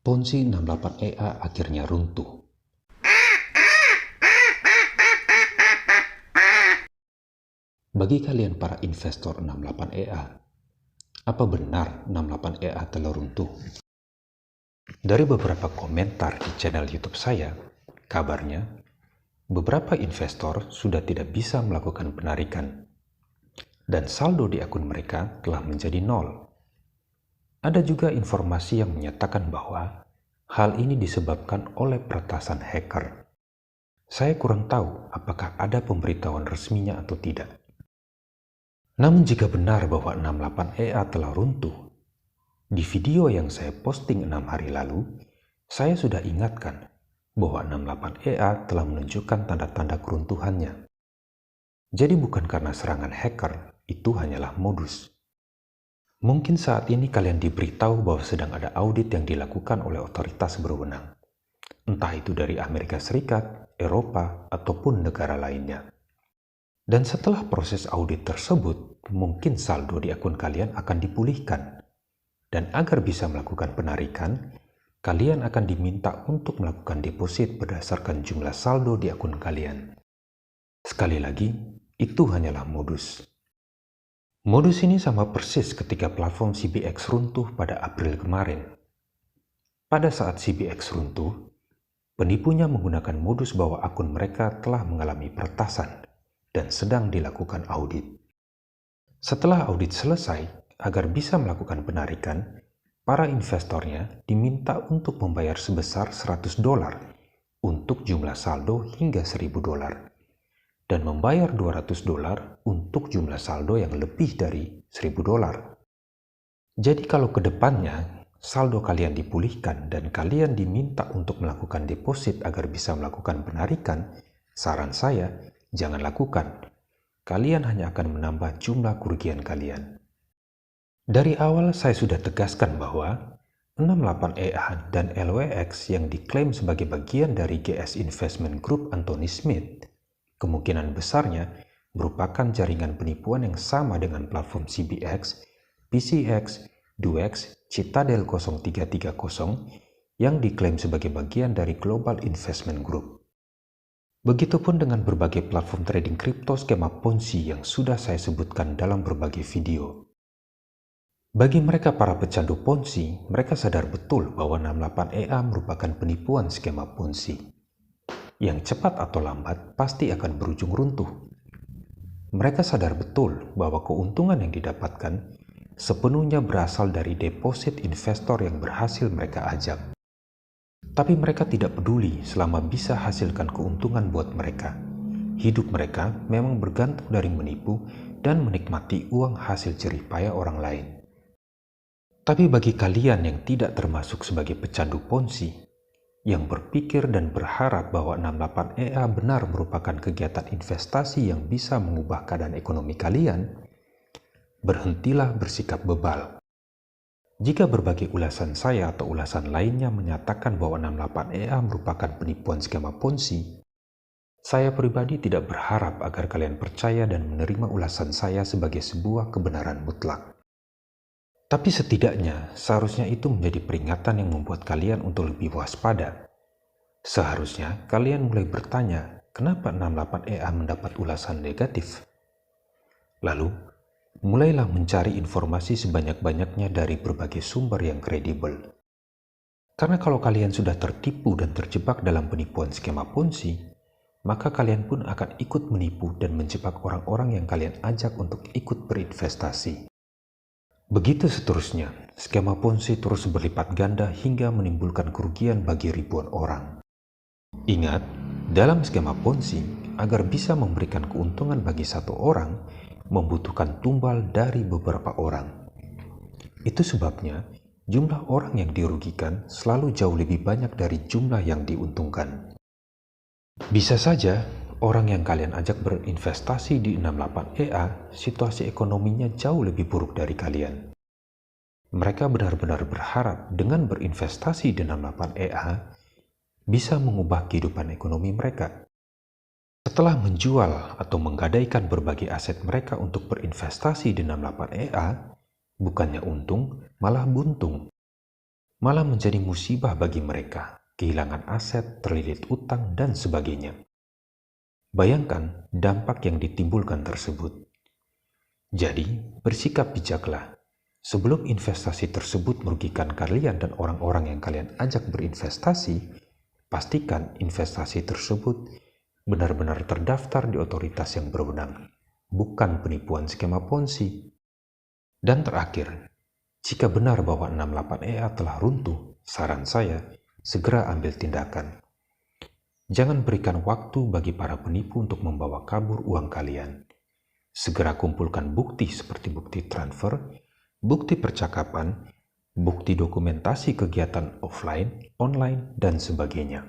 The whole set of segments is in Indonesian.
Ponzi 68EA akhirnya runtuh. Bagi kalian para investor 68EA, apa benar 68EA telah runtuh? Dari beberapa komentar di channel YouTube saya, kabarnya beberapa investor sudah tidak bisa melakukan penarikan dan saldo di akun mereka telah menjadi nol. Ada juga informasi yang menyatakan bahwa hal ini disebabkan oleh peretasan hacker. Saya kurang tahu apakah ada pemberitahuan resminya atau tidak. Namun jika benar bahwa 68EA telah runtuh, di video yang saya posting 6 hari lalu, saya sudah ingatkan bahwa 68EA telah menunjukkan tanda-tanda keruntuhannya. Jadi bukan karena serangan hacker, itu hanyalah modus. Mungkin saat ini kalian diberitahu bahwa sedang ada audit yang dilakukan oleh otoritas berwenang, entah itu dari Amerika Serikat, Eropa, ataupun negara lainnya. Dan setelah proses audit tersebut, mungkin saldo di akun kalian akan dipulihkan. Dan agar bisa melakukan penarikan, kalian akan diminta untuk melakukan deposit berdasarkan jumlah saldo di akun kalian. Sekali lagi, itu hanyalah modus. Modus ini sama persis ketika platform CBX runtuh pada April kemarin. Pada saat CBX runtuh, penipunya menggunakan modus bahwa akun mereka telah mengalami peretasan dan sedang dilakukan audit. Setelah audit selesai, agar bisa melakukan penarikan, para investornya diminta untuk membayar sebesar $100 untuk jumlah saldo hingga $1.000 dan membayar $200 untuk jumlah saldo yang lebih dari $1.000. Jadi kalau ke depannya saldo kalian dipulihkan dan kalian diminta untuk melakukan deposit agar bisa melakukan penarikan, saran saya, jangan lakukan. Kalian hanya akan menambah jumlah kerugian kalian. Dari awal saya sudah tegaskan bahwa 68EA dan LWX yang diklaim sebagai bagian dari GS Investment Group Anthony Smith kemungkinan besarnya merupakan jaringan penipuan yang sama dengan platform CBX, PCX, Duex, Citadel 0330 yang diklaim sebagai bagian dari Global Investment Group. Begitupun dengan berbagai platform trading kripto skema Ponzi yang sudah saya sebutkan dalam berbagai video. Bagi mereka para pecandu Ponzi, mereka sadar betul bahwa 68EA merupakan penipuan skema Ponzi yang cepat atau lambat pasti akan berujung runtuh. Mereka sadar betul bahwa keuntungan yang didapatkan sepenuhnya berasal dari deposit investor yang berhasil mereka ajak. Tapi mereka tidak peduli selama bisa hasilkan keuntungan buat mereka. Hidup mereka memang bergantung dari menipu dan menikmati uang hasil jerih payah orang lain. Tapi bagi kalian yang tidak termasuk sebagai pecandu Ponzi, yang berpikir dan berharap bahwa 68EA benar merupakan kegiatan investasi yang bisa mengubah keadaan ekonomi kalian, berhentilah bersikap bebal. Jika berbagai ulasan saya atau ulasan lainnya menyatakan bahwa 68EA merupakan penipuan skema Ponzi, saya pribadi tidak berharap agar kalian percaya dan menerima ulasan saya sebagai sebuah kebenaran mutlak. Tapi setidaknya seharusnya itu menjadi peringatan yang membuat kalian untuk lebih waspada. Seharusnya kalian mulai bertanya, kenapa 68EA mendapat ulasan negatif? Lalu, mulailah mencari informasi sebanyak-banyaknya dari berbagai sumber yang kredibel. Karena kalau kalian sudah tertipu dan terjebak dalam penipuan skema Ponzi, maka kalian pun akan ikut menipu dan menjebak orang-orang yang kalian ajak untuk ikut berinvestasi. Begitu seterusnya, skema Ponzi terus berlipat ganda hingga menimbulkan kerugian bagi ribuan orang. Ingat, dalam skema Ponzi, agar bisa memberikan keuntungan bagi satu orang, membutuhkan tumbal dari beberapa orang. Itu sebabnya, jumlah orang yang dirugikan selalu jauh lebih banyak dari jumlah yang diuntungkan. Bisa saja, orang yang kalian ajak berinvestasi di 68EA, situasi ekonominya jauh lebih buruk dari kalian. Mereka benar-benar berharap dengan berinvestasi di 68EA bisa mengubah kehidupan ekonomi mereka. Setelah menjual atau menggadaikan berbagai aset mereka untuk berinvestasi di 68EA, bukannya untung, malah buntung. malah menjadi musibah bagi mereka, kehilangan aset, terlilit utang, dan sebagainya. Bayangkan dampak yang ditimbulkan tersebut. Jadi, bersikap bijaklah. Sebelum investasi tersebut merugikan kalian dan orang-orang yang kalian ajak berinvestasi, pastikan investasi tersebut benar-benar terdaftar di otoritas yang berwenang, bukan penipuan skema Ponzi. Dan terakhir, jika benar bahwa 68EA telah runtuh, saran saya, segera ambil tindakan. Jangan berikan waktu bagi para penipu untuk membawa kabur uang kalian. Segera kumpulkan bukti seperti bukti transfer, bukti percakapan, bukti dokumentasi kegiatan offline, online, dan sebagainya.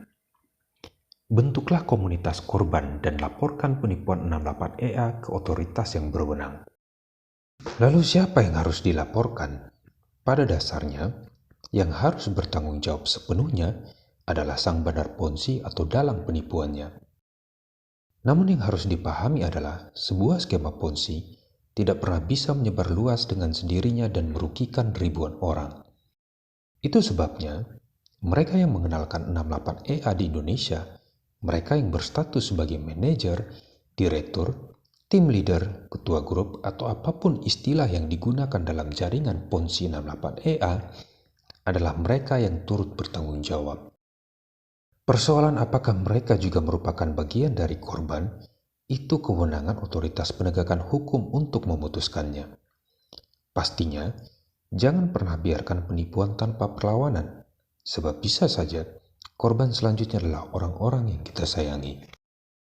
Bentuklah komunitas korban dan laporkan penipuan 68EA ke otoritas yang berwenang. Lalu siapa yang harus dilaporkan? Pada dasarnya, yang harus bertanggung jawab sepenuhnya adalah sang bandar Ponzi atau dalang penipuannya. Namun yang harus dipahami adalah sebuah skema Ponzi tidak pernah bisa menyebar luas dengan sendirinya dan merugikan ribuan orang. Itu sebabnya mereka yang mengenalkan 68EA di Indonesia, mereka yang berstatus sebagai manajer, direktur, tim leader, ketua grup, atau apapun istilah yang digunakan dalam jaringan Ponzi 68EA adalah mereka yang turut bertanggung jawab. Persoalan apakah mereka juga merupakan bagian dari korban, itu kewenangan otoritas penegakan hukum untuk memutuskannya. Pastinya, jangan pernah biarkan penipuan tanpa perlawanan, sebab bisa saja korban selanjutnya adalah orang-orang yang kita sayangi.